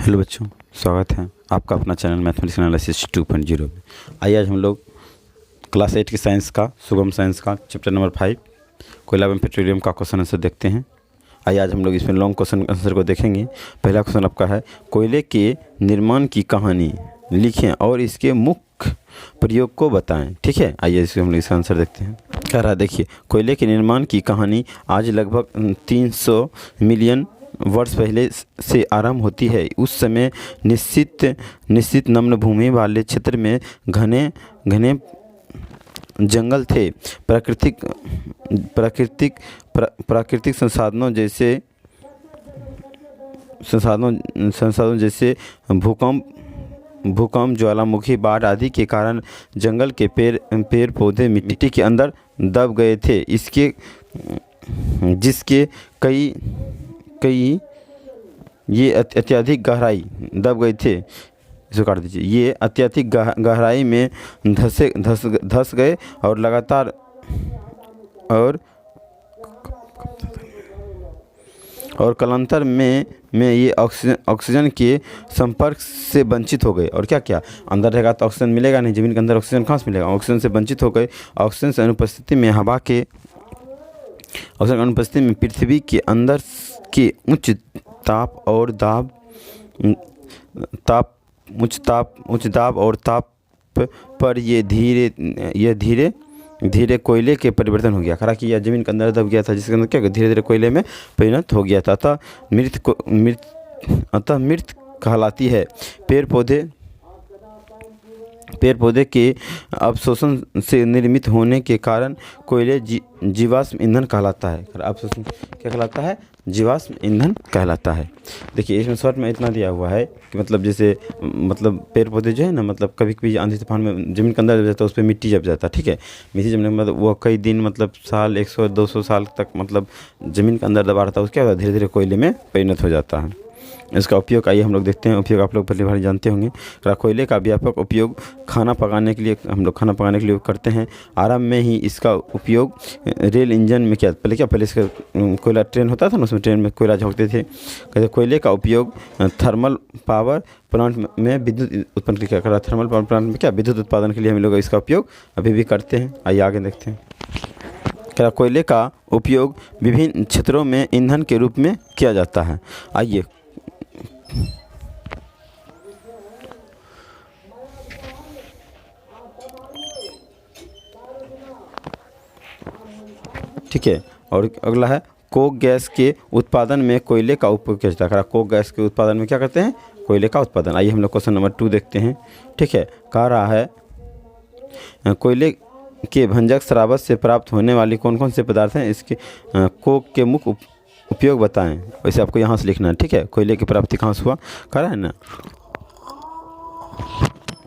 Hello बच्चों, स्वागत है आपका अपना चैनल मैथमेटिक्स एनालिसिस 2.0 में। आइए आज हम लोग क्लास 8 की साइंस का सुगम साइंस का चैप्टर नंबर 5 कोयला एवं पेट्रोलियम का क्वेश्चन आंसर देखते हैं। आइए आज हम लोग इसमें लॉन्ग क्वेश्चन आंसर को देखेंगे। पहला क्वेश्चन आपका है, कोयले के निर्माण की कहानी लिखें और इसके मुख्य प्रयोग को बताएं। ठीक है, आइए इसको हम लोग इसका आंसर देखते हैं। कह रहा है, देखिए, कोयले के निर्माण की कहानी आज लगभग 300 मिलियन वर्ष पहले से आरंभ होती है। उस समय निश्चित नम्र भूमि वाले क्षेत्र में घने घने जंगल थे। प्राकृतिक संसाधनों जैसे भूकंप, ज्वालामुखी, बाढ़ आदि के कारण जंगल के पेड़ पौधे मिट्टी के अंदर दब गए थे। जिसके कई ये अत्यधिक गहराई दब गए थे। इसको काट दीजिए। ये अत्यधिक गहराई में धस गए और लगातार और कालांतर में ये ऑक्सीजन के संपर्क से वंचित हो गए। और क्या अंदर रहेगा तो ऑक्सीजन मिलेगा नहीं, ज़मीन के अंदर ऑक्सीजन कहाँ से मिलेगा? ऑक्सीजन से वंचित हो गए। ऑक्सीजन की अनुपस्थिति में पृथ्वी के अंदर के उच्च ताप और ताप पर ये धीरे धीरे कोयले के परिवर्तन हो गया। खरा कि यह जमीन के अंदर दब गया था, जिसके अंदर क्या धीरे धीरे कोयले में परिणत हो गया था। अतः मृत कहलाती है। पेड़ पौधे के अवशोषण से निर्मित होने के कारण कोयले जीवाश्म ईंधन कहलाता है। अवशोषण क्या कहलाता है? जीवाश्म ईंधन कहलाता है। देखिए, इसमें शॉर्ट में इतना दिया हुआ है कि पेड़ पौधे जो है ना, कभी कभी आंधी तूफान में ज़मीन के अंदर जब जाता है, उस पर मिट्टी जम जाता है। ठीक है, मिट्टी जमने के वो कई दिन साल 100-200 साल तक ज़मीन के अंदर दबा रहता है। उसके बाद धीरे धीरे कोयले में परिणत हो जाता है। इसका उपयोग आइए हम लोग देखते हैं। उपयोग आप लोग पहले बार जानते होंगे। कोयले का व्यापक उपयोग खाना पकाने के लिए करते हैं। आरंभ में ही इसका उपयोग रेल इंजन में पहले इसका कोयला ट्रेन होता था ना, उसमें ट्रेन में कोयला झोंकते थे। कहते कोयले का उपयोग थर्मल पावर प्लांट में विद्युत उत्पन्न किया करा। थर्मल पावर प्लांट में विद्युत उत्पादन के लिए हम लोग इसका उपयोग अभी भी करते हैं। आइए आगे देखते हैं। कोयले का उपयोग विभिन्न क्षेत्रों में ईंधन के रूप में किया जाता है। आइए ठीक है, और अगला है, कोक गैस के उत्पादन में कोयले का उपयोग किया जाता है। कोक गैस के उत्पादन में क्या करते हैं? कोयले का उत्पादन। आइए हम लोग क्वेश्चन नंबर 2 देखते हैं। ठीक है, कह रहा है, कोयले के भंजक शराबत से प्राप्त होने वाली कौन कौन से पदार्थ हैं? इसके कोक के मुख्य उपयोग बताएं। वैसे आपको यहाँ से लिखना है। ठीक है, कोयले की प्राप्ति कहाँ से हुआ, कह रहा है ना।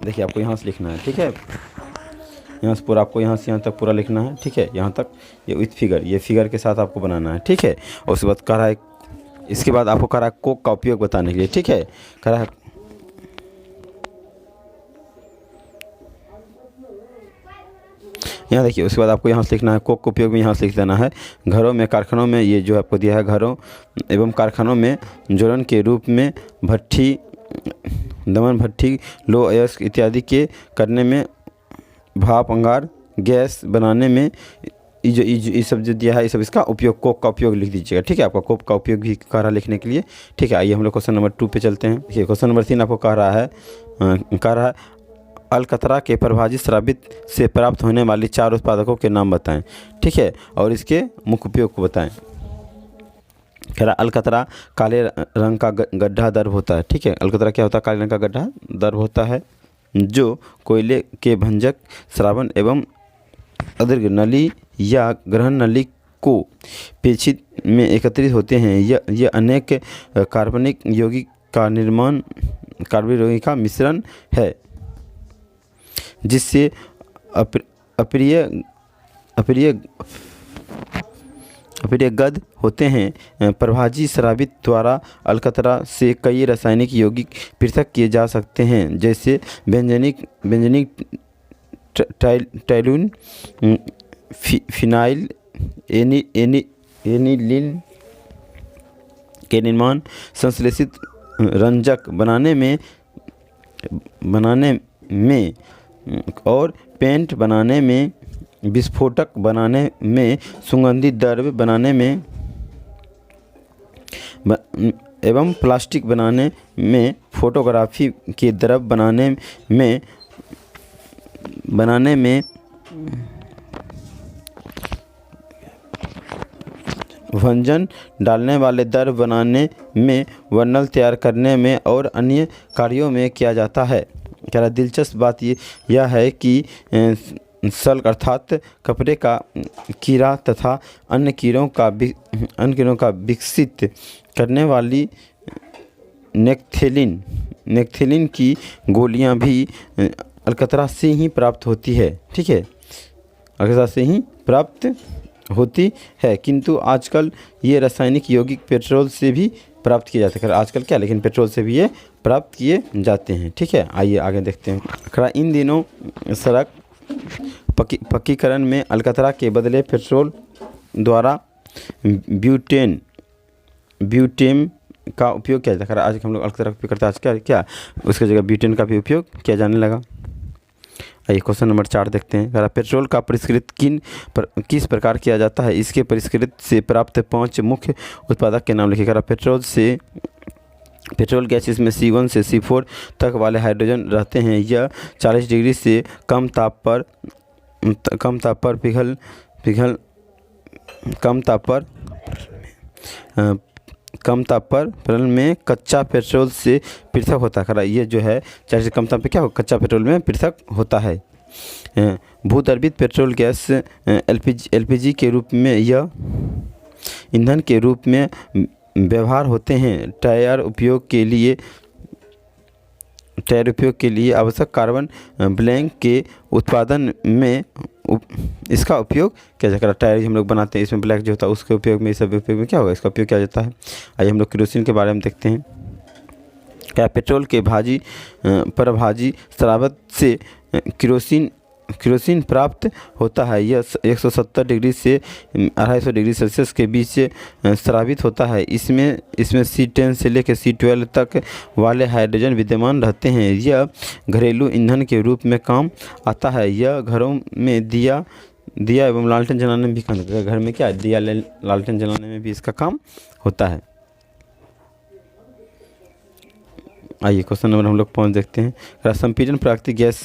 देखिए, आपको यहाँ से लिखना है। ठीक है, यहाँ से पूरा आपको यहाँ से यहाँ तक पूरा लिखना है। ठीक है, यहाँ तक ये विथ फिगर, ये फिगर के साथ आपको बनाना है। ठीक है, और उसके बाद कह रहा है, इसके बाद आपको कह रहा है कोक का उपयोग बताने के लिए। ठीक है, कह रहा है, यहाँ देखिए, उसके बाद आपको यहाँ से लिखना है। कोक का उपयोग भी यहाँ से लिख देना है। घरों में, कारखानों में, ये जो आपको दिया है, घरों एवं कारखानों में ज्वलन के रूप में दमन भट्ठी, लो अयस्क इत्यादि के करने में, भाप अंगार गैस बनाने में, ये सब जो दिया है, ये सब इसका उपयोग, कोक का उपयोग लिख दीजिएगा। ठीक है, आपका कोक का उपयोग भी कह रहा लिखने के लिए। ठीक है, आइए हम लोग क्वेश्चन नंबर 2 पे चलते हैं। देखिए, क्वेश्चन नंबर 3 आपको कह रहा है अलकतरा के प्रभाजित शराबित से प्राप्त होने वाली 4 उत्पादकों के नाम बताएं। ठीक है, और इसके मुख्य उपयोग को बताएं। कह रहा, अलकतरा काले रंग का गड्ढा दर्भ होता है। ठीक है, अलकतरा क्या होता है? काले रंग का गड्ढा दर्भ होता है, जो कोयले के भंजक श्रावण एवं अदीर्घ नली या ग्रहण नली को पेचिश में एकत्रित होते हैं। यह अनेक कार्बनिक यौगिक का मिश्रण है, जिससे अप्रिय गंध होते हैं। प्रभाजी शराबित द्वारा अलकतरा से कई रासायनिक यौगिक पृथक किए जा सकते हैं, जैसे बेंजीनिक टैलून, फिनाइल, एनिलीन के निर्माण संश्लेषित रंजक बनाने में और पेंट बनाने में, विस्फोटक बनाने में, सुगंधित द्रव्य बनाने में एवं प्लास्टिक बनाने में, फोटोग्राफी के द्रव्य बनाने में व्यंजन डालने वाले द्रव्य बनाने में, वर्णन तैयार करने में और अन्य कार्यों में किया जाता है। क्या दिलचस्प बात यह है कि सल्क अर्थात कपड़े का कीड़ा तथा अन्य कीड़ों का विकसित करने वाली नेक्थेलिन की गोलियां भी अलकतरा से ही प्राप्त होती है। ठीक है, अलकतरा से ही प्राप्त होती है, किंतु आजकल ये रासायनिक यौगिक पेट्रोल से भी प्राप्त किए जाते हैं। आजकल क्या, लेकिन पेट्रोल से भी ये प्राप्त किए जाते हैं। ठीक है, आइए आगे देखते हैं। इन दिनों सड़क पक्कीकरण में अलकतरा के बदले पेट्रोल द्वारा ब्यूटेन का उपयोग किया जाता है। आज हम लोग अलकतरा का उपयोग करते हैं, आज क्या उसकी जगह ब्यूटेन का भी उपयोग किया जाने लगा। आइए क्वेश्चन नंबर 4 देखते हैं। पेट्रोल का परिष्कृत किस प्रकार किया जाता है? इसके परिष्कृत से प्राप्त 5 मुख्य उत्पादक के नाम लिखिए। पेट्रोल गैस, इसमें C1 से C4 तक वाले हाइड्रोजन रहते हैं। यह 40 डिग्री से कम ताप पर तरल में कच्चा पेट्रोल से पृथक होता है। ये जो है 40 से कम ताप पे क्या हो, कच्चा पेट्रोल में पृथक होता है। भूदर्भित पेट्रोल गैस LPG के रूप में यह ईंधन के रूप में व्यवहार होते हैं। टायर उपयोग के लिए आवश्यक कार्बन ब्लैंक के उत्पादन में इसका उपयोग किया जाता है। टायर हम लोग बनाते हैं, इसमें ब्लैक जो होता है उसके उपयोग में, इस सब उपयोग में क्या होगा, इसका उपयोग किया जाता है। आइए हम लोग केरोसिन के बारे में देखते हैं। क्या पेट्रोल के परभाजी स्रावत से केरोसिन प्राप्त होता है। यह 170 डिग्री से 250 डिग्री सेल्सियस के बीच स्रावित होता है। इसमें C10 से लेकर C12 तक वाले हाइड्रोजन विद्यमान रहते हैं। यह घरेलू ईंधन के रूप में काम आता है। यह घरों में दिया एवं लालटेन जलाने में भी काम आता है। घर में क्या, दिया लालटेन जलाने में भी इसका काम होता है। आइए क्वेश्चन नंबर हम लोग 5 देखते हैं। संपीड़न प्राकृतिक गैस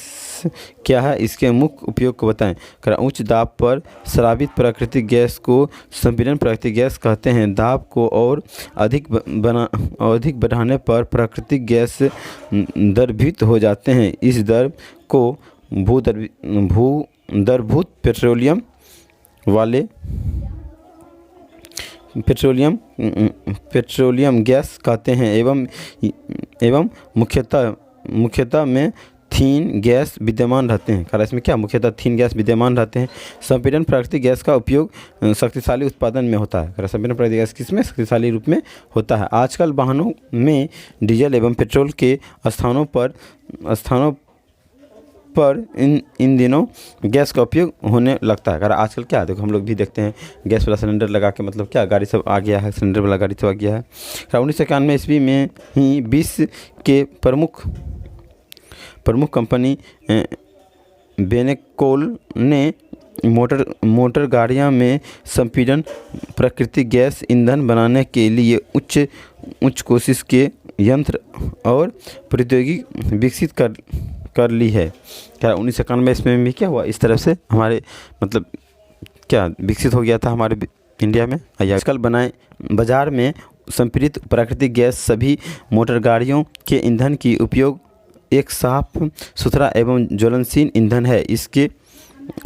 क्या है? इसके मुख्य उपयोग को बताएं। उच्च दाब पर स्रावित प्राकृतिक गैस को संपीड़न प्राकृतिक गैस कहते हैं। दाब को और अधिक बढ़ाने पर प्राकृतिक गैस द्रवीभूत हो जाते हैं। इस द्रव को भूद्रवभूत पेट्रोलियम गैस कहते हैं एवं मुख्यतः में थीन गैस विद्यमान रहते हैं। कारण इसमें क्या, मुख्यतः थीन गैस विद्यमान रहते हैं। संपीड़न प्राकृतिक गैस का उपयोग शक्तिशाली उत्पादन में होता है। संपीड़न प्राकृतिक गैस किसमें, शक्तिशाली रूप में होता है। आजकल वाहनों में डीजल एवं पेट्रोल के स्थानों पर इन दिनों गैस का उपयोग होने लगता है। कारण आजकल क्या, देखो हम लोग भी देखते हैं गैस वाला सिलेंडर लगा के, मतलब क्या गाड़ी सब आ गया है, सिलेंडर वाला गाड़ी सब आ गया है। 1991 ईस्वी में ही विश्व के प्रमुख कंपनी बेनेकोल ने मोटर गाड़ियां में संपीड़न प्राकृतिक गैस ईंधन बनाने के लिए उच्च कोशिश के यंत्र और प्रौद्योगिकी विकसित कर ली है। क्या 1991 इसमें भी क्या हुआ, इस तरफ से हमारे मतलब क्या विकसित हो गया था हमारे इंडिया में। आजकल बाजार में संपीड़ित प्राकृतिक गैस सभी मोटर गाड़ियों के ईंधन की उपयोग एक साफ सुथरा एवं ज्वलनशील ईंधन है।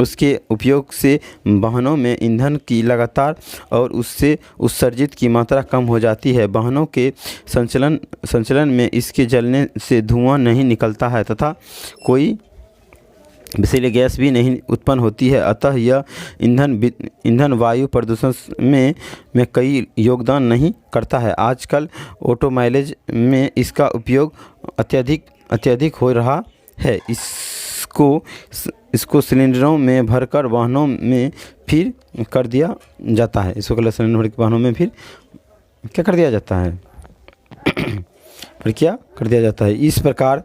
उसके उपयोग से वाहनों में ईंधन की लगातार और उससे उत्सर्जित की मात्रा कम हो जाती है। वाहनों के संचालन में इसके जलने से धुआं नहीं निकलता है तथा कोई विषैली गैस भी नहीं उत्पन्न होती है। अतः यह ईंधन वायु प्रदूषण में कई योगदान नहीं करता है। आजकल ऑटो माइलेज में इसका उपयोग अत्यधिक हो रहा है। इसको सिलेंडरों में भरकर वाहनों में फिर कर दिया जाता है। इसको सिलेंडर वाहनों में फिर क्या कर दिया जाता है। प्रक्रिया कर दिया जाता है। इस प्रकार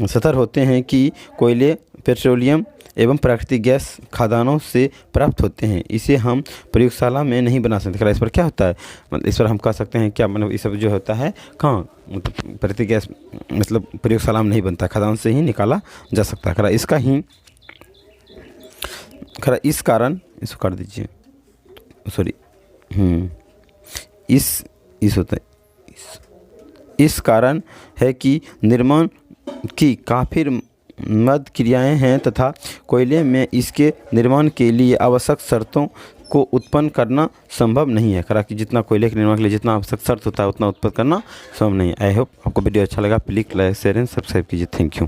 सतर्क होते हैं कि कोयले, पेट्रोलियम एवं प्राकृतिक गैस खदानों से प्राप्त होते हैं। इसे हम प्रयोगशाला में नहीं बना सकते। इस पर क्या होता है, मतलब इस पर हम कह सकते हैं क्या, मतलब ये सब जो होता है कहाँ, मतलब प्राकृतिक गैस मतलब प्रयोगशाला में नहीं बनता, खदान से ही निकाला जा सकता है। इसका ही इस कारण, इसको कर दीजिए, सॉरी, इस होता है, इस कारण है कि निर्माण की काफ़ी मद क्रियाएं हैं तथा कोयले में इसके निर्माण के लिए आवश्यक शर्तों को उत्पन्न करना संभव नहीं है। कि जितना कोयले के निर्माण के लिए जितना आवश्यक शर्त होता है उतना उत्पन्न करना संभव नहीं है। आई होप आपको वीडियो अच्छा लगा। Please like, share and subscribe कीजिए। Thank you.